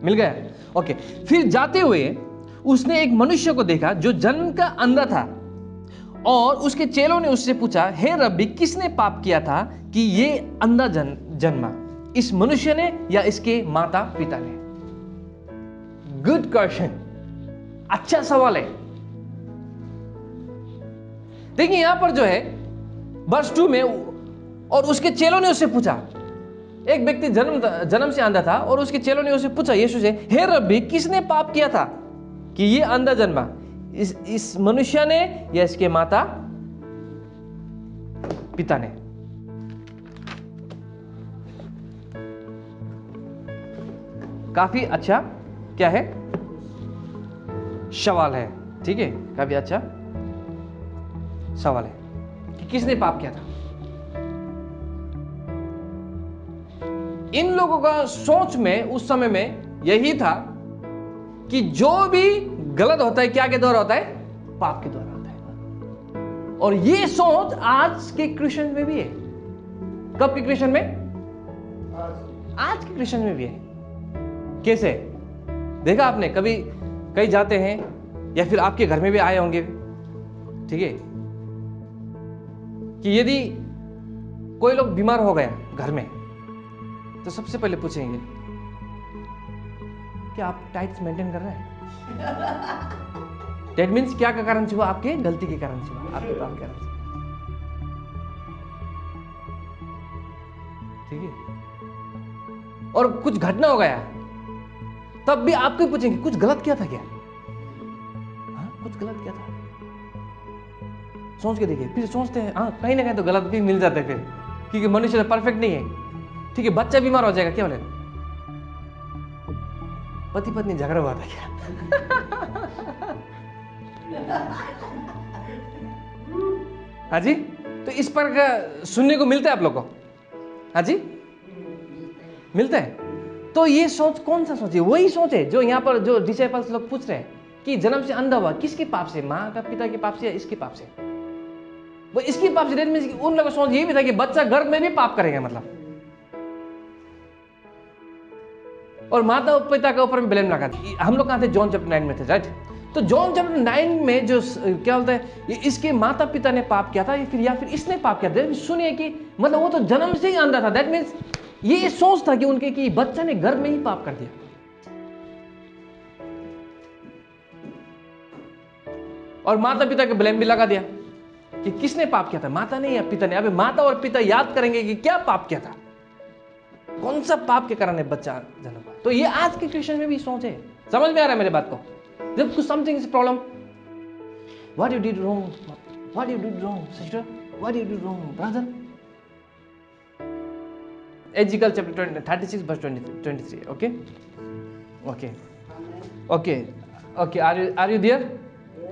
मिल गया? ओके। फिर जाते हुए उसने एक मनुष्य को देखा जो जन्म का अंधा था, और उसके चेलों ने उससे पूछा, हे रब्बी, किसने पाप किया था कि ये अंधा जन्मा, इस मनुष्य ने या इसके माता पिता ने? गुड क्वेश्चन, अच्छा सवाल है। देखिए यहां पर जो है वर्स 2 में, और उसके चेलों ने उससे पूछा, एक व्यक्ति जन्म से अंधा था और उसके चेलों ने उससे पूछा यीशु से, हे रब्बी, किसने पाप किया था कि ये अंधा जन्मा, इस मनुष्य ने या इसके माता पिता ने? काफी अच्छा क्या है सवाल है, ठीक है, काफी अच्छा सवाल है कि किसने पाप किया था। इन लोगों का सोच में उस समय में यही था कि जो भी गलत होता है क्या के द्वारा होता है? पाप के द्वारा होता है। और ये सोच आज के क्रिश्चियन में भी है। कब के क्रिश्चियन में? आज के क्रिश्चियन में भी है। कैसे? देखा आपने, कभी कहीं जाते हैं या फिर आपके घर में भी आए होंगे, ठीक है, कि यदि कोई लोग बीमार हो गया घर में, तो सबसे पहले पूछेंगे कि आप डाइट मेंटेन कर रहे हैं? दैट मीन्स क्या का कारण से हुआ? आपके गलती के कारण से हुआ, आपके पाप के कारण से, ठीक है। और कुछ घटना हो गया तब भी आपको पूछेंगे कुछ गलत किया था क्या? हाँ, कुछ गलत किया था? सोच के देखिए, फिर सोचते हैं हाँ कहीं ना कहीं तो गलत भी मिल जाता है फिर, क्योंकि मनुष्य परफेक्ट नहीं है, ठीक है। बच्चा बीमार हो जाएगा, क्या बोले? पति पत्नी झगड़ा हुआ था क्या? हाँ जी, तो इस पर का सुनने को मिलता है आप लोग को? हाँ जी, मिलता है। तो ये सोच कौन सा सोच है? वही सोच है जो यहाँ पर जो डिसाइपल्स लोग पूछ रहे हैं कि जन्म से अंधा हुआ, किसके पाप से? माँ का पिता के पाप से या इसके पाप से? वो इसके पाप से। उन लोगों का सोच ये भी था कि बच्चा गर्भ में भी पाप करेगा, मतलब, और माता पिता के ऊपर में ब्लेम लगा। हम लोग कहाँ थे? जॉन चैप्टर 9 में थे, राइट? तो जॉन चैप्टर 9 में जो क्या बोलता है, ये इसके माता पिता ने पाप किया था या फिर इसने पाप किया था। सुनिए कि मतलब वो तो जन्म से ही अंधा था। दैट मीन्स ये सोच था कि उनके कि बच्चा ने गर्भ में ही पाप कर दिया, और माता पिता के ब्लेम भी लगा दिया कि किसने पाप किया था, माता ने या पिता ने? अबे माता और पिता याद करेंगे कि क्या पाप किया था, कौन सा पाप के कारण है बच्चा जन्म पाया। तो ये आज के क्रिश्चियन में भी सोच है। समझ में आ रहा है मेरे बात को? जब कुछ something is problem, what you did wrong, what you did wrong sister, what you did wrong brother. Ezekiel chapter 36 verse 23। Okay okay okay okay, are you there?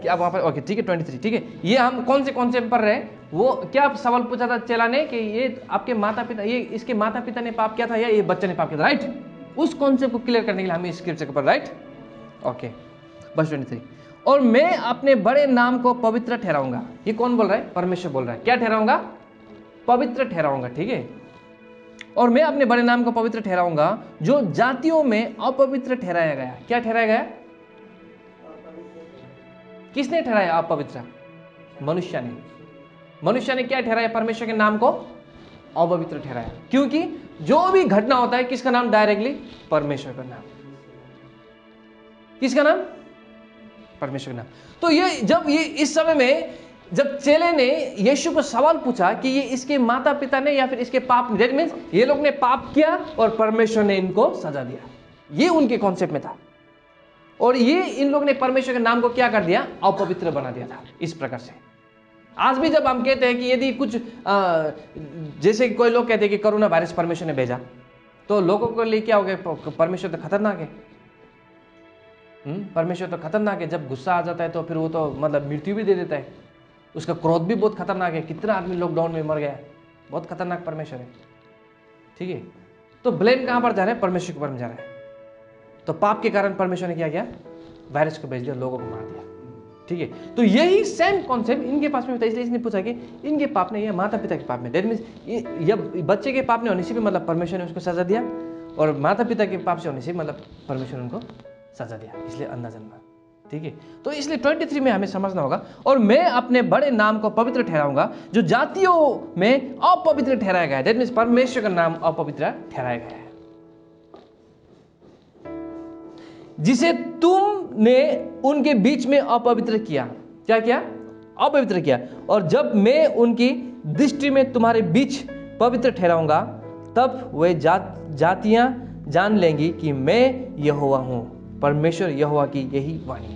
कि आप वहां पर? ओके, ठीक है, 23, ठीक है। ये हम कौन से कॉन्सेप्ट पढ़ रहे हैं? वो क्या सवाल पूछा था चेला ने कि ये आपके माता पिता, ये इसके माता पिता ने पाप किया था या ये बच्चे ने पाप किया था, राइट? उस कॉन्सेप्ट को क्लियर करने के लिए हमें स्क्रिप्चर के ऊपर, राइट? ओके, बस 23। और मैं अपने बड़े नाम को पवित्र ठहराऊंगा। ये कौन बोल रहा है? परमेश्वर बोल रहा है। क्या ठहराऊंगा? पवित्र ठहराऊंगा, ठीक है। और मैं अपने बड़े नाम को पवित्र ठहराऊंगा जो जातियों में अपवित्र ठहराया गया। क्या ठहराया गया? किसने ठहराया अपवित्र? मनुष्य ने। मनुष्य ने क्या ठहराया? परमेश्वर के नाम को अपवित्र ठहराया। क्योंकि जो भी घटना होता है किसका नाम? डायरेक्टली परमेश्वर का नाम। किसका नाम? परमेश्वर का नाम। तो ये जब ये इस समय में जब चेले ने यीशु को सवाल पूछा कि ये इसके माता पिता ने या फिर इसके पाप ने, दैट मींस ये लोग ने पाप किया और परमेश्वर ने इनको सजा दिया, ये उनके कॉन्सेप्ट में था। और ये इन लोग ने परमेश्वर के नाम को क्या कर दिया? अपवित्र बना दिया था। इस प्रकार से आज भी जब हम कहते हैं कि यदि कुछ जैसे कोई लोग कहते हैं कि कोरोना वायरस परमेश्वर ने भेजा, तो लोगों के लिए क्या हो गया? परमेश्वर तो खतरनाक है। परमेश्वर तो खतरनाक है। जब गुस्सा आ जाता है तो फिर वो तो मतलब मृत्यु भी दे देता है। उसका क्रोध भी बहुत खतरनाक है। कितना आदमी लॉकडाउन में मर गया, बहुत खतरनाक परमेश्वर है, ठीक है। तो ब्लेम कहां पर जा रहा है? परमेश्वर के ऊपर जा रहा है। तो पाप के कारण परमेश्वर ने क्या किया? वायरस को भेज दिया, लोगों को मार दिया, ठीक है। तो यही सेम कॉन्सेप्ट इनके पास में था। इसलिए इसने पूछा कि इनके पाप ने या माता पिता के पाप में, दैट मींस ये बच्चे के पाप ने होने से भी मतलब परमेश्वर ने उसको सजा दिया, और माता पिता के पाप से होने से मतलब परमेश्वर उनको सजा दिया, इसलिए अंधा जन्मा। ठीक है, तो इसलिए 23 में हमें समझना होगा, और मैं अपने बड़े नाम को पवित्र ठहराऊंगा जो जातियों में अपवित्र ठहराया गया है। दैट मीन्स परमेश्वर का नाम अपवित्र ठहराया गया है, जिसे तुमने उनके बीच में अपवित्र किया। क्या किया? अपवित्र किया। और जब मैं उनकी दृष्टि में तुम्हारे बीच पवित्र ठहराऊंगा, तब वे जातियां जान लेंगी कि मैं यहोवा हूं। परमेश्वर यहोवा की यही वाणी है।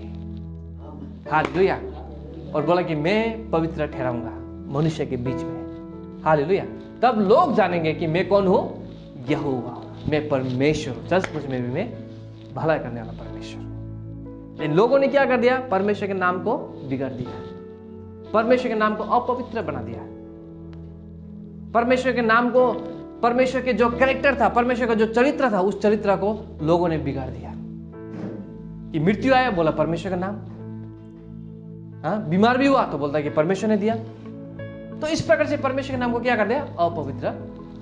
हालेलुया। और बोला कि मैं पवित्र ठहराऊंगा मनुष्य के बीच में। हालेलुया। तब लोग जानेंगे कि मैं कौन हूं? यहोवा, मैं परमेश्वर हूं। सचमुच में भी मैं भला करने वाला परमेश्वर। लेकिन लोगों ने क्या कर दिया? परमेश्वर के नाम को बिगाड़ दिया, परमेश्वर के नाम को अपवित्र बना दिया। परमेश्वर के नाम को, परमेश्वर के जो कैरेक्टर था, परमेश्वर का जो चरित्र था, उस चरित्र को लोगों ने बिगाड़ दिया। कि मृत्यु आया, बोला परमेश्वर का नाम। हाँ, बीमार भी हुआ तो बोलता कि परमेश्वर ने दिया। तो इस प्रकार से परमेश्वर के नाम को क्या कर दिया? अपवित्र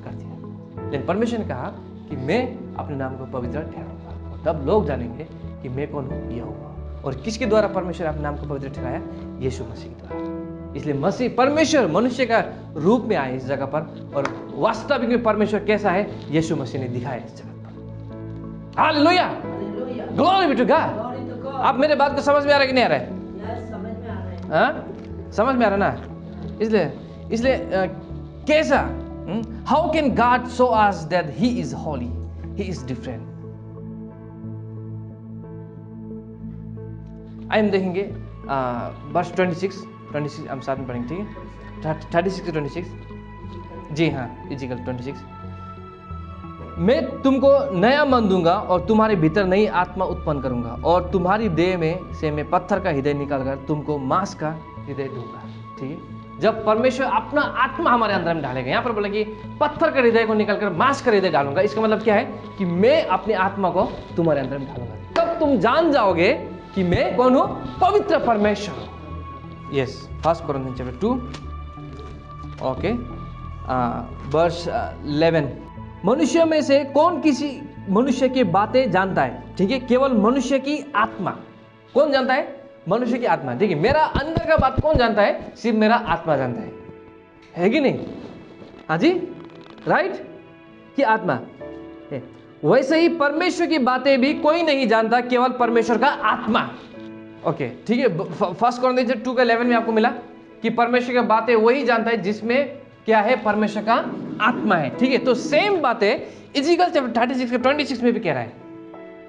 कर दिया। लेकिन परमेश्वर ने कहा कि मैं अपने नाम को पवित्र ठहराऊंगा, और तब लोग जानेंगे कि मैं कौन हूं? यहोवा। और किसके द्वारा परमेश्वर अपने नाम को पवित्र ठहराया? यीशु मसीह के द्वारा। इसलिए मसीह, परमेश्वर मनुष्य का रूप में आए इस जगह पर, और वास्तविक में परमेश्वर कैसा है यीशु मसीह ने दिखाया इस जगह पर। Hallelujah, glory be to God. आप मेरे बात को समझ में आ रहा है कि नहीं आ रहा है? समझ में आ रहा ना? इसलिए कैसा, how can God show us that he is holy, he is different. I am देखेंगे वर्स 26 हम साथ में पढ़ेंगे, ठीक है? 36 से 26। जी हाँ, इजिकल 26। मैं तुमको नया मन दूंगा और तुम्हारे भीतर नई आत्मा उत्पन्न करूंगा, और तुम्हारी देह में से मैं पत्थर का हृदय निकालकर तुमको मांस का हृदय दूंगा। ठीक है, जब परमेश्वर अपना आत्मा हमारे अंदर में डालेगा, यहां पर बोला कि पत्थर का हृदय को निकालकर मांस का हृदय डालूंगा। इसका मतलब क्या है? कि मैं अपनी आत्मा को तुम्हारे अंदर में डालूंगा, तब तुम जान जाओगे कि मैं कौन हूं? पवित्र परमेश्वर। Yes, 1 Corinthians chapter 2, okay, verse 11। मनुष्य में से कौन किसी मनुष्य की बातें जानता है? ठीक है, केवल मनुष्य की आत्मा। कौन जानता है? मनुष्य की आत्मा। ठीक है, मेरा अंदर का बात कौन जानता है? सिर्फ मेरा आत्मा जानता है कि नहीं? हाँ जी, राइट, कि आत्मा है। वैसे ही परमेश्वर की बातें भी कोई नहीं जानता, केवल परमेश्वर का आत्मा। ओके, ठीक है। 1 कोरिन्थियंस 2:11 में आपको मिला कि परमेश्वर की बातें वही जानता है जिसमें क्या है? परमेश्वर का आत्मा है। ठीक है, तो सेम बातें इजिकल चैप्टर 36 के 26 में भी कह रहा है।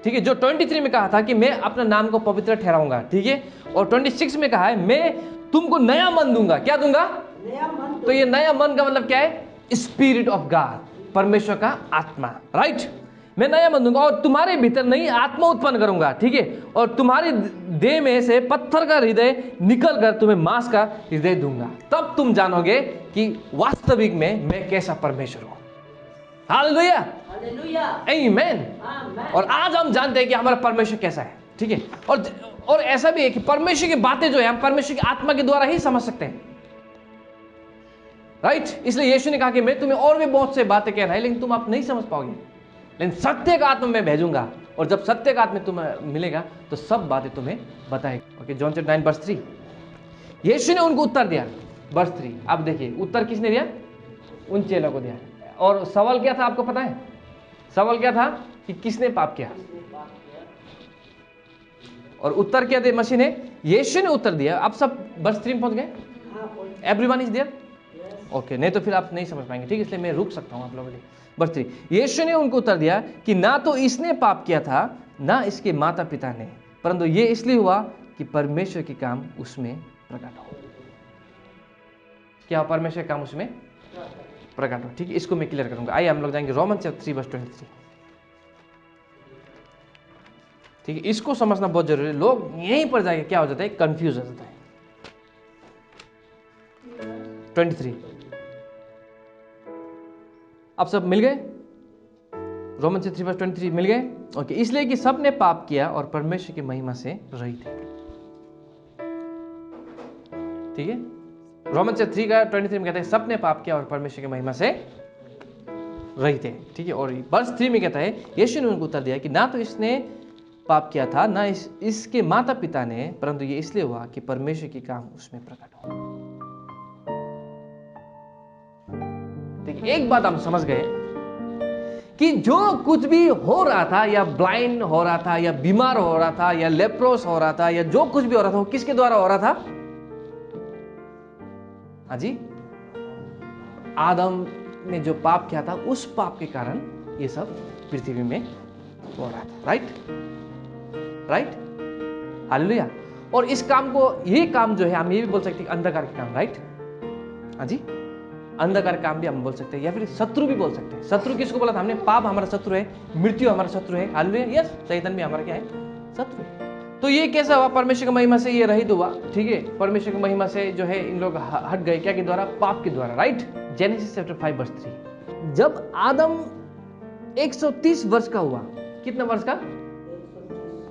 ठीक है, जो 23 में कहा था कि मैं अपना नाम को पवित्र ठहराऊंगा, ठीक है, और 26 में कहा है मैं तुमको नया मन दूंगा। क्या दूंगा? नया मन। तो ये नया मन का मतलब क्या है? स्पिरिट ऑफ गॉड, परमेश्वर का आत्मा, राइट। मैं नया मन दूंगा और तुम्हारे भीतर नई आत्मा उत्पन्न करूंगा। ठीक है, और तुम्हारी देह में से पत्थर का हृदय निकल कर तुम्हें मांस का हृदय दूंगा, तब तुम जानोगे कि वास्तविक में मैं कैसा परमेश्वर हूं। हालेलुया, आमीन। और आज हम जानते हैं कि हमारा परमेश्वर कैसा है। ठीक है, और ऐसा भी है कि परमेश्वर की बातें जो है हम परमेश्वर की आत्मा के द्वारा ही समझ सकते हैं, राइट। इसलिए यीशु ने कहा कि मैं तुम्हें और भी बहुत से बातें कह रहा है, लेकिन तुम आप नहीं समझ पाओगे, लेकिन सत्य का आत्मा मैं भेजूंगा, और जब सत्य का आत्मा तुम्हें मिलेगा तो सब बातें तुम्हें बताएगी। Okay, John chapter 9:3। यीशु ने उनको उत्तर दिया, वर्स 3। अब देखिए उत्तर किसने दिया? उन चेलों को दिया। और सवाल क्या था आपको पता है? सवाल क्या था कि किसने पाप किया? और उत्तर क्या दिया मसीह ने? यीशु ने उत्तर दिया। अब सब वर्स 3 में पहुंच गए? Everyone is there? ओके, नहीं तो फिर आप नहीं समझ पाएंगे, ठीक है, इसलिए मैं रुक सकता हूं आप लोगों के लिए। वर्स 3, यीशु ने उनको उत्तर दिया कि ना तो इसने पाप किया था, ना इसके माता पिता ने, परंतु ये इसलिए हुआ कि परमेश्वर के काम उसमें प्रकट हो। क्या परमेश्वर का काम उसमें प्रकट हो? ठीक है, इसको मैं क्लियर करूंगा। आइए हम लोग जाएंगे रोमन चैप्टर 3:23। ठीक है, इसको समझना बहुत जरूरी है। लोग यहीं पर जाके क्या हो जाता है? कंफ्यूज हो जाता है। 23 अब सब मिल गए? रोमन 3:23 मिल गए? ओके, इसलिए कि सब ने पाप किया और परमेश्वर की महिमा से रहित है। ठीक है, रोमन 3:23 में कहते हैं सब ने पाप किया और परमेश्वर की महिमा से रही थे, ठीक है। और वर्ष 3 में कहता है, यीशु ने उनको उत्तर दिया कि ना तो इसने पाप किया था, ना इसके माता पिता ने, परंतु ये इसलिए हुआ कि परमेश्वर की काम उसमें प्रकट हो। देखिए, एक बात हम समझ गए कि जो कुछ भी हो रहा था, या ब्लाइंड हो रहा था, या बीमार हो रहा था, या लेप्रोस हो रहा था, या जो कुछ भी हो रहा था, वो किसके द्वारा हो रहा था? हाँ जी, आदम ने जो पाप किया था, उस पाप के कारण ये सब पृथ्वी में हो रहा था। Right right, hallelujah. और इस काम को, ये काम जो है, हम ये भी बोल सकते हैं अंधकार के काम। राइट, हाँ जी, अंधकार काम भी हम बोल सकते हैं, या फिर शत्रु भी बोल सकते हैं। शत्रु किसको बोला था हमने? पाप हमारा शत्रु है, मृत्यु हमारा शत्रु है। हालेलुया, यस, शैतान भी हमारा क्या है? शत्रु है। तो ये कैसा हुआ? परमेश्वर की महिमा से ये रहित हुआ, ठीक है। परमेश्वर की महिमा से जो है इन लोग हट गए, क्या के द्वारा? पाप के द्वारा। Right, Genesis chapter 5 verse 3। जब आदम 130 वर्ष का हुआ, कितना वर्ष का?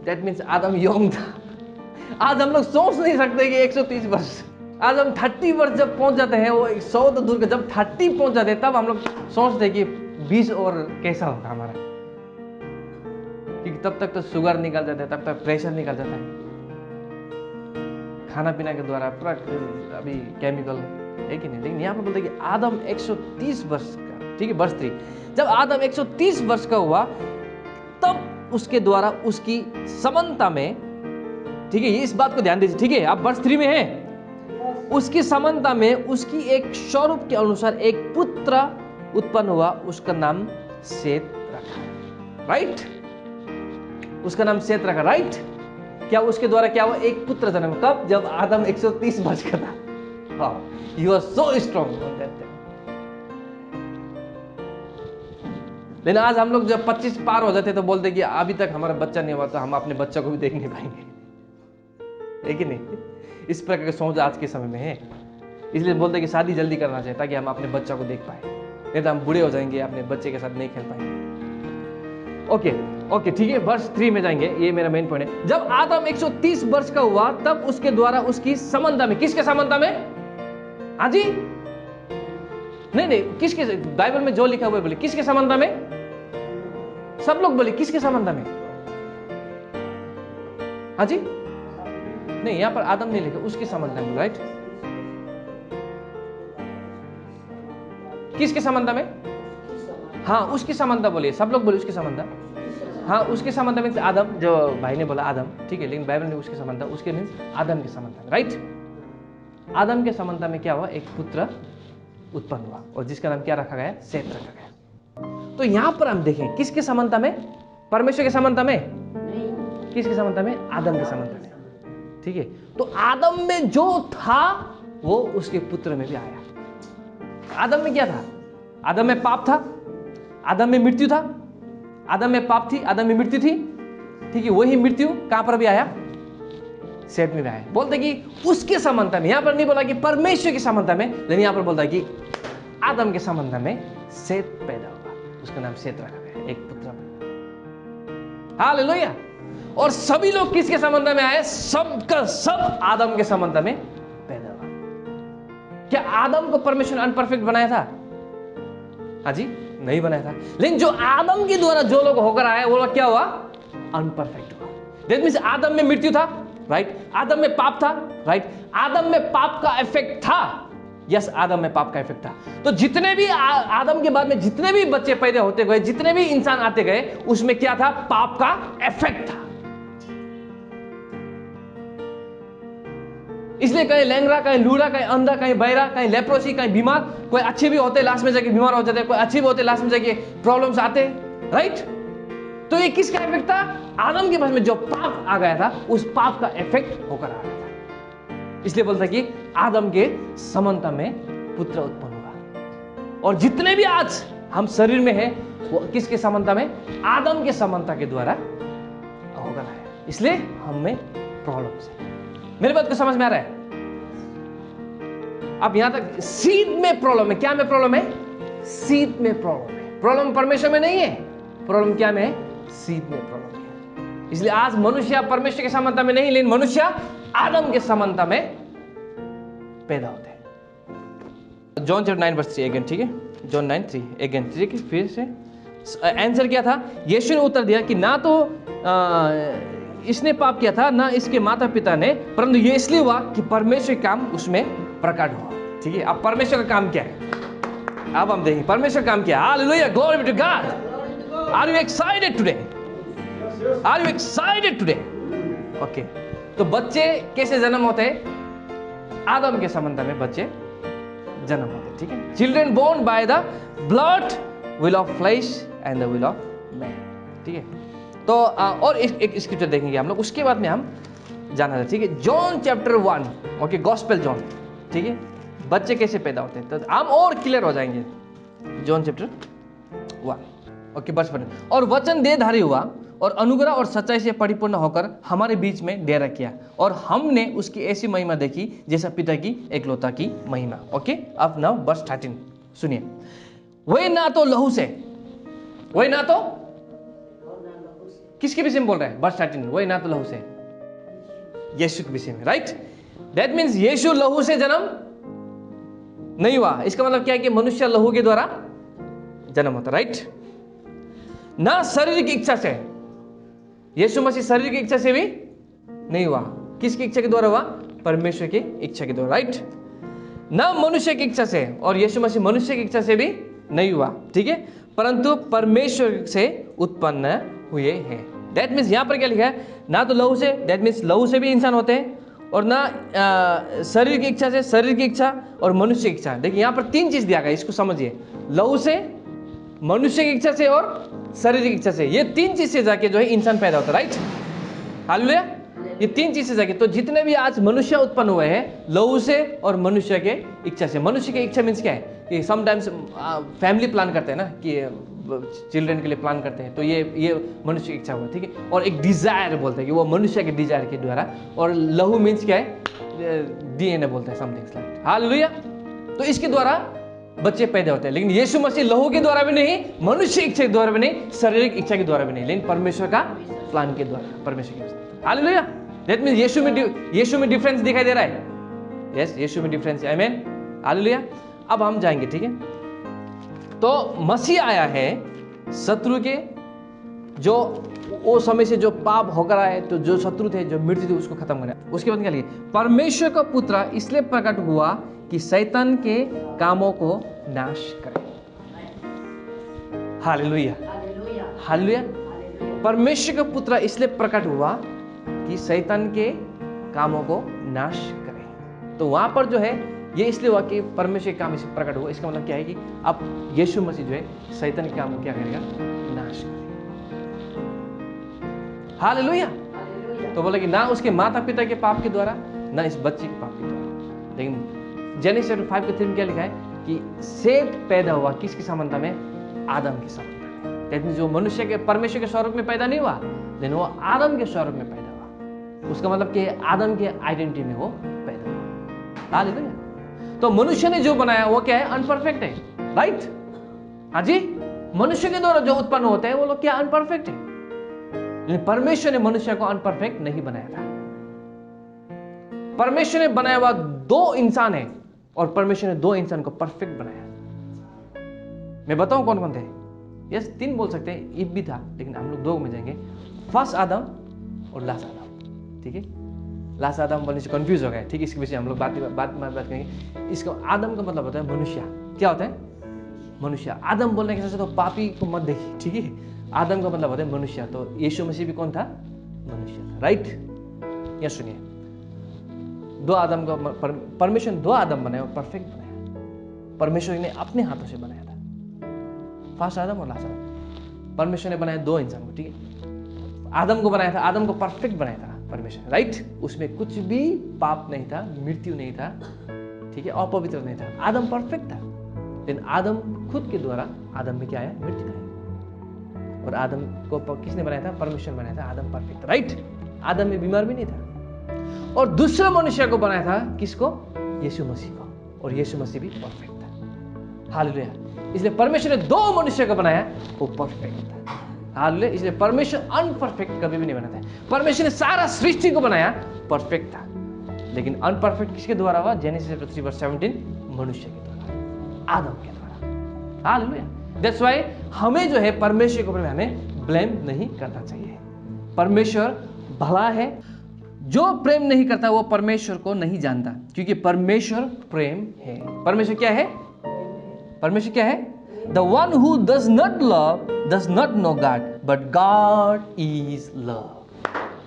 दैट मीन्स आदम यंग था। आज हम लोग सोच नहीं सकते कि 130 वर्ष, आज हम 30 वर्ष जब पहुंच जाते हैं, वो 100 तो दूर का, जब 30 पहुंच जाते हैं तब हम लोग सोचते हैं कि 20 और कैसा होगा हमारा, क्योंकि तब तक तो शुगर निकल जाता है, तब तक प्रेशर निकल जाता है, खाना पीना के द्वारा पूरा अभी केमिकल है कि नहीं। लेकिन यहाँ पर बोलते हैं कि आदम 130 वर्ष का, ठीक है, वर्ष 3। जब आदम 130 वर्ष का हुआ, तब उसके द्वारा उसकी समानता में, ठीक है, ये इस बात को ध्यान दीजिए, ठीक है, आप वर्ष 3 में हैं, उसकी समानता में उसकी एक स्वरूप के अनुसार एक पुत्र उत्पन्न हुआ, उसका नाम सेत रखा। राइट, उसका नाम सेत रखा। राइट, क्या उसके द्वारा क्या हुआ? एक पुत्र जन्म। कब? जब आदम 130 वर्ष का था। हाँ, you are so strong on that time. लेकिन आज हम लोग जब 25 पार हो जाते तो बोलते कि अभी तक हमारा बच्चा नहीं हुआ, तो हम अपने बच्चा को भी देख नहीं पाएंगे, है कि नहीं? इस प्रकार की सोच आज के समय में है। इसलिए बोलते कि शादी जल्दी करना चाहिए ताकि हम अपने बच्चा को देख पाए, नहीं तो हम बूढ़े हो जाएंगे, अपने बच्चे के साथ नहीं खेल पाएंगे। ओके ओके, ठीक है, वर्ष 3 में जाएंगे, ये मेरा मेन पॉइंट है। जब आदम 130 वर्ष का हुआ, तब उसके द्वारा उसकी समानता में, किसके समानता में? हाँ जी, नहीं, किसके? बाइबल में जो लिखा हुआ है बोले किसके समानता में? सब लोग बोले किसके समानता में? हाँ जी, नहीं, यहां पर आदम नहीं लिखा, उसके समानता में। राइट, किसके समानता में? हाँ, उसकी समानता बोलिए, सब लोग बोले उसकी समानता। हाँ, उसके समानता मीन्स आदम, जो भाई ने बोला आदम, ठीक है, लेकिन बाइबल ने उसके समानता, उसके मीन्स आदम के समानता में। राइट, आदम के समानता में क्या हुआ? एक पुत्र उत्पन्न हुआ, और जिसका नाम क्या रखा गया? सेत रखा गया। तो यहां पर हम देखें किसके समानता में? परमेश्वर के समानता में? किसके समानता में? आदम के समानता में, ठीक है। तो आदम में जो था वो उसके पुत्र में भी आया। आदम में क्या था? आदम में पाप था, आदम में मृत्यु था, आदम में पाप थी, आदम में मृत्यु थी, ठीक है। वही मृत्यु कहां पर भी आया? सेत में भी आया। बोलते कि उसके समानता में, यहां पर नहीं बोला कि परमेश्वर की समानता में, लेकिन यहां पर बोलता है कि आदम के समानता में सेत पैदा हुआ, उसका नाम सेत रखा गया, एक पुत्र पैदा। हालेलुया। और सभी लोग किसके समानता में आए? सबका सब आदम के समानता में पैदा हुआ। क्या आदम को परमेश्वर अनपरफेक्ट बनाया था? हाँ जी, नहीं बनाया था। लेकिन जो आदम के द्वारा जो लोग होकर आए, वो लोग क्या हुआ? अनपरफेक्ट हुआ। दैट मींस आदम में मृत्यु था, राइट, आदम में पाप था, राइट, आदम में पाप का इफेक्ट था। यस, आदम में पाप का इफेक्ट था। तो जितने भी आदम के बाद में जितने भी बच्चे पैदा होते गए, जितने भी इंसान आते गए, उसमें क्या था? पाप का इफेक्ट था। इसलिए कहीं लैंगड़ा, कहीं लूड़ा, कहीं अंधा, कहीं बहरा, कहीं लेप्रोसी, कहीं बीमार, कोई अच्छे भी होते लास्ट में जाके बीमार हो जाते, कोई अच्छे भी होते लास्ट में जाके प्रॉब्लम्स आते, राइट। तो ये किसका इफेक्ट था? आदम के पास में जो पाप आ गया था, उस पाप का इफेक्ट होकर आ गया था। इसलिए बोलता है कि आदम के समानता में पुत्र उत्पन्न हुआ। और जितने भी आज हम शरीर में हैं, वो किसके समानता में? आदम के समानता के द्वारा होकर आया। इसलिए हमें प्रॉब्लम्स है। मेरी बात को समझ में आ रहा है? अब यहां तक सीड में प्रॉब्लम है। क्या में प्रॉब्लम है? सीड में प्रॉब्लम है। प्रॉब्लम परमेश्वर में नहीं है, प्रॉब्लम क्या में है? सीड में प्रॉब्लम है। इसलिए आज मनुष्य परमेश्वर के समानता में नहीं, लेकिन मनुष्य आदम के समानता में पैदा होते हैं। जॉन चैप्टर 9 वर्स 3 अगेन, ठीक है, जॉन 9:3 अगेन, ठीक है, फिर से आंसर क्या था? यीशु ने उत्तर दिया कि ना तो इसने पाप किया था, ना इसके माता पिता ने, परंतु ये इसलिए हुआ कि परमेश्वर का काम उसमें प्रकट हुआ। ठीक है, अब परमेश्वर का काम क्या है? अब हम देखें परमेश्वर का काम क्या है। Hallelujah, glory to God. Are you excited today? Are you excited today? Okay, तो बच्चे कैसे जन्म होते हैं? आदम के संबंध में बच्चे जन्म होते हैं। ठीक है, children born by the blood, will of flesh and the will of man. ठीक है, तो और एक स्क्रिप्चर देखेंगे हम लोग, उसके बाद में हम जाना है। ठीक है, John chapter 1, okay, gospel John. ठीक है, बच्चे कैसे पैदा होते हैं, तो हम और क्लियर हो जाएंगे। John chapter 1, okay, verse 1। और वचन देहधारी हुआ और अनुग्रह और सच्चाई से परिपूर्ण होकर हमारे बीच में डेरा किया, और हमने उसकी ऐसी महिमा देखी जैसा पिता की एकलौता की महिमा। ओके, अब नाउ वर्स 13 सुनिए। वही ना तो लहू से, वही ना तो किसके विषय में बोल रहा है? वर्स 13, वही ना तो लहू से, यीशु के विषय में, राइट? दैट मीन्स यीशु लहू से जन्म नहीं हुआ। इसका मतलब क्या है कि मनुष्य लहू के द्वारा जन्म होता, राइट? ना शारीरिक इच्छा से, यीशु मसीह शरीर की इच्छा से भी नहीं हुआ। किसकी इच्छा के द्वारा हुआ? परमेश्वर की इच्छा के द्वारा, राइट? ना मनुष्य की इच्छा से, और यीशु मसीह मनुष्य की इच्छा से भी नहीं हुआ। ठीक है, परंतु परमेश्वर से उत्पन्न हुए हैं। दैट मीन्स यहां पर क्या लिखा है? ना तो लहू से, दैट मीन्स लहू से भी इंसान होते हैं, और ना शरीर की इच्छा से, शरीर की इच्छा और मनुष्य की इच्छा। देखिए यहां पर 3 चीज दिया गया, इसको समझिए। लहू से, मनुष्य की इच्छा से और शारीरिक इच्छा से, ये 3 चीज से जाके जो है इंसान पैदा होता है, राइट? हालेलुया, ये 3 चीज से जाके। तो जितने भी आज मनुष्य उत्पन्न हुए हैं, लहू से और मनुष्य के इच्छा से। मनुष्य की इच्छा मीन्स क्या है कि समटाइम्स फैमिली प्लान करते हैं ना, कि चिल्ड्रन के लिए प्लान करते हैं, तो ये मनुष्य की इच्छा हुआ। ठीक है, और एक डिजायर बोलते हैं कि वो मनुष्य के डिजायर के द्वारा, और लहू मीन्स क्या है? DNA बोलते हैं, समथिंग लाइक। हालेलुया, तो इसके द्वारा बच्चे पैदा होते हैं। लेकिन यीशु मसीह लहू के द्वारा भी नहीं, मनुष्य इच्छा के द्वारा भी नहीं, शारीरिक इच्छा के द्वारा भी नहीं, लेकिन परमेश्वर का प्लान के द्वारा, परमेश्वर की। हालेलुया, दैट मींस यीशु में डिफरेंस दिखाई दे रहा है। यस, यीशु में डिफरेंस है। आमीन, हालेलुया। अब हम जाएंगे, ठीक है, तो मसीह आया है शत्रु के, जो वो समय से जो पाप होकर आए, तो जो शत्रु थे, जो मृत्यु थी, उसको खत्म करना। उसके बाद क्या लिखे? परमेश्वर का पुत्र इसलिए प्रकट हुआ कि शैतान के कामों को नाश करे। Hallelujah, hallelujah. परमेश्वर का पुत्र इसलिए प्रकट हुआ कि शैतान के कामों को नाश करे। तो वहां पर जो है ये इसलिए हुआ कि परमेश्वर के काम इससे प्रकट हुआ। इसका मतलब क्या है कि अब यीशु मसीह जो है शैतान के काम को क्या करेगा? नाश करेगा। हालेलुया। तो बोले कि ना उसके माता पिता के पाप के द्वारा, ना इस बच्चे के पाप के द्वारा। लेकिन जेनेसिस 5:3 में क्या लिखा है कि सेत पैदा हुआ किसकी समानता में? आदम की समानता में। दैट मींस जो मनुष्य के परमेश्वर के स्वरूप में पैदा नहीं हुआ, लेकिन वो आदम के स्वरूप में पैदा हुआ। उसका मतलब कि आदम के आइडेंटिटी में वो पैदा हुआ। हालेलुया। तो मनुष्य ने जो बनाया वो क्या है? अनपरफेक्ट है, राइट? हाँ जी, मनुष्य के द्वारा जो उत्पन्न होते हैं वो लोग क्या? अनपरफेक्ट है। लेकिन परमेश्वर ने मनुष्य को अनपरफेक्ट नहीं बनाया था। परमेश्वर ने बनाया हुआ 2 इंसान है, और परमेश्वर ने 2 इंसान को परफेक्ट बनाया। मैं बताऊं कौन कौन थे? यस, 3 बोल सकते हैं, ईव भी था, लेकिन हम लोग 2 में जाएंगे। फर्स्ट आदम और लास्ट आदम। ठीक है, लास्ट आदम बोलने से कंफ्यूज हो गए। ठीक है, इसके विषय हम लोग बात करेंगे। इसका आदम का मतलब होता है मनुष्य। क्या होता है? मनुष्य। आदम बोलने के साथ तो पापी को मत देखिए। ठीक है, आदम का मतलब होता है मनुष्य। तो यीशु मसीह भी कौन था? मनुष्य था, राइट? या सुनिए, 2 आदम का परमेश्वर ने 2 आदम बनाया और परफेक्ट बनाया। परमेश्वर ने अपने हाथों से बनाया था, फर्स्ट आदम और लास्ट आदम। परमेश्वर ने बनाया 2 इंसान को। ठीक है, आदम को बनाया था, आदम को परफेक्ट बनाया था परमेश्वर, राइट? उसमें कुछ भी पाप नहीं था, मृत्यु नहीं था, ठीक है, अपवित्र नहीं था। आदम परफेक्ट था, लेकिन आदम खुद के द्वारा आदम में क्या आया? मृत्यु आई। और आदम को किसने बनाया था? परमेश्वर ने बनाया था। आदम परफेक्ट, राइट? आदम में बीमार भी नहीं था। और दूसरा मनुष्य को बनाया था, किसको? यीशु मसीह को, और यीशु मसीह भी परफेक्ट था। हालेलुया। इसलिए परमेश्वर ने 2 मनुष्य को बनाया, वो परफेक्ट था। हालेलुया। इसलिए परमेश्वर अनपरफेक्ट कभी भी नहीं बनाता है। परमेश्वर ने सारा सृष्टि को बनाया, परफेक्ट था, लेकिन अनपरफेक्ट किसके द्वारा हुआ? जेनेसिस 3:17, मनुष्य के द्वारा, आदम के द्वारा। हालेलुया। दैट्स व्हाई हमें जो है परमेश्वर के ऊपर में हमें ब्लेम नहीं करना चाहिए। परमेश्वर भला है, जो प्रेम नहीं करता वो परमेश्वर को नहीं जानता, क्योंकि परमेश्वर प्रेम है। परमेश्वर क्या है? परमेश्वर क्या है? The one who does not love does not know God, but God is love.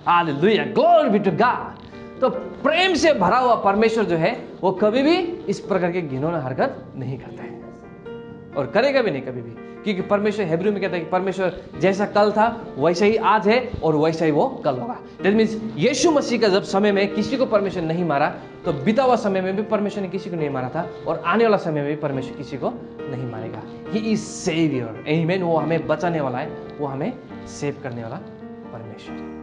Hallelujah, glory be to God. तो प्रेम से भरा हुआ परमेश्वर जो है वो कभी भी इस प्रकार के घिनौना हरकत नहीं करता है और करेगा भी नहीं कभी भी, क्योंकि परमेश्वर हिब्रू में कहता है कि परमेश्वर जैसा कल था वैसा ही आज है और वैसा ही वो कल होगा। दैट मीन्स यीशु मसीह का जब समय में किसी को परमेश्वर नहीं मारा तो बीता हुआ समय में भी परमेश्वर ने किसी को नहीं मारा था और आने वाला समय में भी परमेश्वर किसी को नहीं मारेगा। ही इज सेवियर, आमीन। वो हमें बचाने वाला है, वो हमें सेव करने वाला परमेश्वर है।